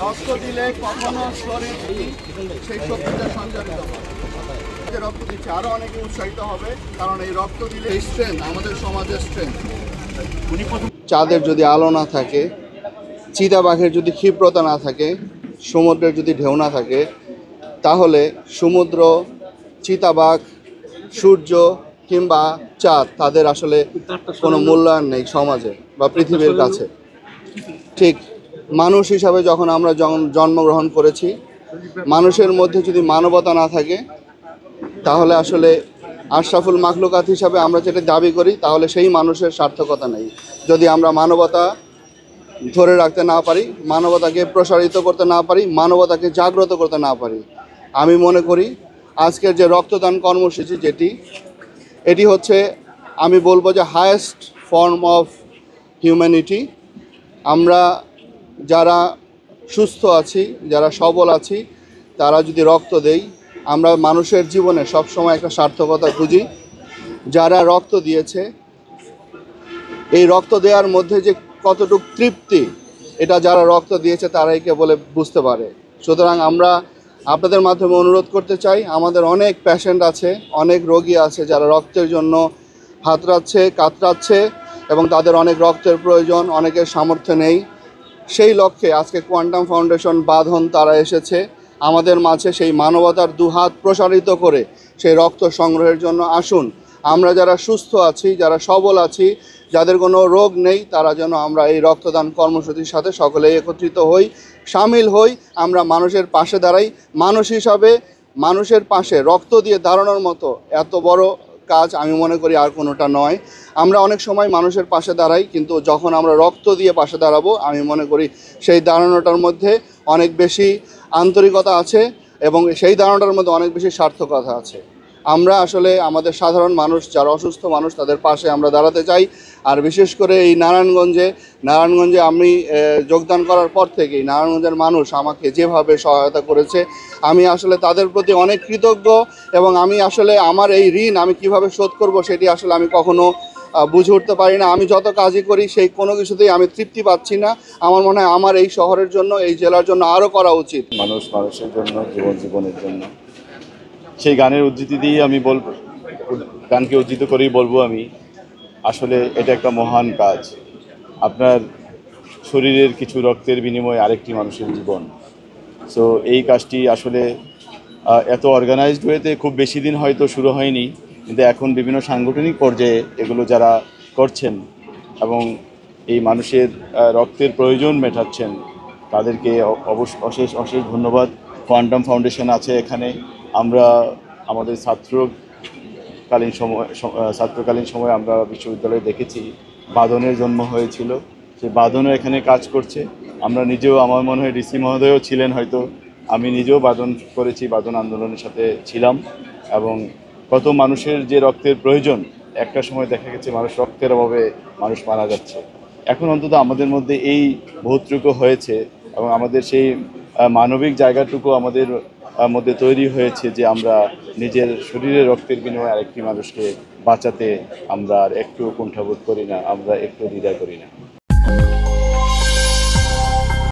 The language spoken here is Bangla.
রক্ত দিলে কখনো শরীর সেই শক্তিটা সঞ্চারিত হয়। রক্ত দিচ্ছে আরো অনেকে উৎসাহিত হবে, কারণ এই রক্ত দিলে স্ট্রেংথ, আমাদের সমাজের স্ট্রেংথ। চাঁদের যদি আলো না থাকে, চিতাবাঘের যদি ক্ষিপ্রতা না থাকে, সমুদ্রের যদি ঢেউ না থাকে, তাহলে সমুদ্র, চিতাবাঘ, সূর্য কিংবা চাঁদ তাদের আসলে কোনো মূল্যায়ন নেই সমাজে বা পৃথিবীর কাছে। ঠিক মানুষ হিসাবে যখন আমরা জন্মগ্রহণ করেছি, মানুষের মধ্যে যদি মানবতা না থাকে, তাহলে আসলে আশরাফুল মাখলুকাত হিসাবে আমরা যেটা দাবি করি, তাহলে সেই মানুষের সার্থকতা নেই। যদি আমরা মানবতা ধরে রাখতে না পারি, মানবতাকে প্রসারিত করতে না পারি, মানবতাকে জাগ্রত করতে না পারি, আমি মনে করি আজকের যে রক্তদান কর্মসূচি এটি হচ্ছে, আমি বলবো যে হায়েস্ট ফর্ম অফ হিউম্যানিটি। আমরা যারা সুস্থ আছি, যারা সবল আছি, তারা যদি রক্ত দেই, আমরা মানুষের জীবনে সবসময় একটা সার্থকতা খুঁজি। যারা রক্ত দিয়েছে, এই রক্ত দেওয়ার মধ্যে যে কতটুকু তৃপ্তি, এটা যারা রক্ত দিয়েছে তারাই কেবল বুঝতে পারে। সুতরাং আমরা আপনাদের মাধ্যমে অনুরোধ করতে চাই, আমাদের অনেক পেশেন্ট আছে, অনেক রোগী আছে যারা রক্তের জন্য হাতড়াচ্ছে, কাতরাচ্ছে এবং তাদের অনেক রক্তের প্রয়োজন, অনেকের সামর্থ্য নেই। সেই লক্ষ্যে আজকে কোয়ান্টাম ফাউন্ডেশন বাঁধন তারা এসেছে আমাদের মাঝে সেই মানবতার দুহাত প্রসারিত করে সেই রক্ত সংগ্রহের জন্য। আসুন, আমরা যারা সুস্থ আছি, যারা সবল আছি, যাদের কোনো রোগ নেই, তারা যেন আমরা এই রক্তদান কর্মসূচির সাথে সকলেই একত্রিত হই, সামিল হই, আমরা মানুষের পাশে দাঁড়াই। মানুষ হিসাবে মানুষের পাশে রক্ত দিয়ে দাঁড়ানোর মতো এত বড় কাজ আমি মনে করি আর কোনোটা নয়। আমরা অনেক সময় মানুষের পাশে দাঁড়াই, কিন্তু যখন আমরা রক্ত দিয়ে পাশে দাঁড়াবো, আমি মনে করি সেই দাঁড়ানোটার মধ্যে অনেক বেশি আন্তরিকতা আছে এবং সেই দাঁড়ানোটার মধ্যে অনেক বেশি সার্থকতা আছে। আমরা আসলে আমাদের সাধারণ মানুষ, যারা অসুস্থ মানুষ, তাদের পাশে আমরা দাঁড়াতে চাই। আর বিশেষ করে এই নারায়ণগঞ্জে আমি যোগদান করার পর থেকেই নারায়ণগঞ্জের মানুষ আমাকে যেভাবে সহায়তা করেছে, আমি আসলে তাদের প্রতি অনেক কৃতজ্ঞ। এবং আমি আসলে আমার এই ঋণ আমি কিভাবে শোধ করব, সেটি আসলে আমি কখনো বুঝে উঠতে পারি না। আমি যত কাজই করি সেই কোনো কিছুতেই আমি তৃপ্তি পাচ্ছি না। আমার মনে হয় আমার এই শহরের জন্য, এই জেলার জন্য আরও করা উচিত। মানুষ মানুষের জন্য, জীবনের জন্য, সেই গানের উদ্ধৃতি দিয়ে আমি বলবো, গানকে উদ্ধৃত করেই বলবো আমি, আসলে এটা একটা মহান কাজ। আপনার শরীরের কিছু রক্তের বিনিময়ে আরেকটি মানুষের জীবন। সো এই কাজটি আসলে এত অর্গানাইজড ওয়েতে খুব বেশি দিন হয়তো শুরু হয়নি, কিন্তু এখন বিভিন্ন সাংগঠনিক পর্যায়ে এগুলো যারা করছেন এবং এই মানুষের রক্তের প্রয়োজন মেটাচ্ছেন, তাদেরকে অশেষ অশেষ ধন্যবাদ। কোয়ান্টাম ফাউন্ডেশন আছে এখানে। আমরা আমাদের ছাত্রকালীন সময় আমরা বিশ্ববিদ্যালয়ে দেখেছি বাদনের জন্ম হয়েছিল, সেই বাদনও এখানে কাজ করছে। আমরা নিজেও, আমার মনে হয় ডিসি মহোদয়ও ছিলেন হয়তো, আমি নিজেও বাদন করেছি, বাদন আন্দোলনের সাথে ছিলাম। এবং কত মানুষের যে রক্তের প্রয়োজন, একটা সময় দেখা গেছে মানুষ রক্তের অভাবে মানুষ মারা যাচ্ছে। এখন অন্তত আমাদের মধ্যে এই বোধটুকু হয়েছে এবং আমাদের সেই মানবিক জায়গাটুকু আমাদের মধ্যে তৈরি হয়েছে যে আমরা নিজের শরীরের রক্তের বিনিময়ে আরেকটি মানুষকে বাঁচাতে আমরা আর একটু কুণ্ঠাবোধ করি না, আমরা একটু দ্বিধা করি না।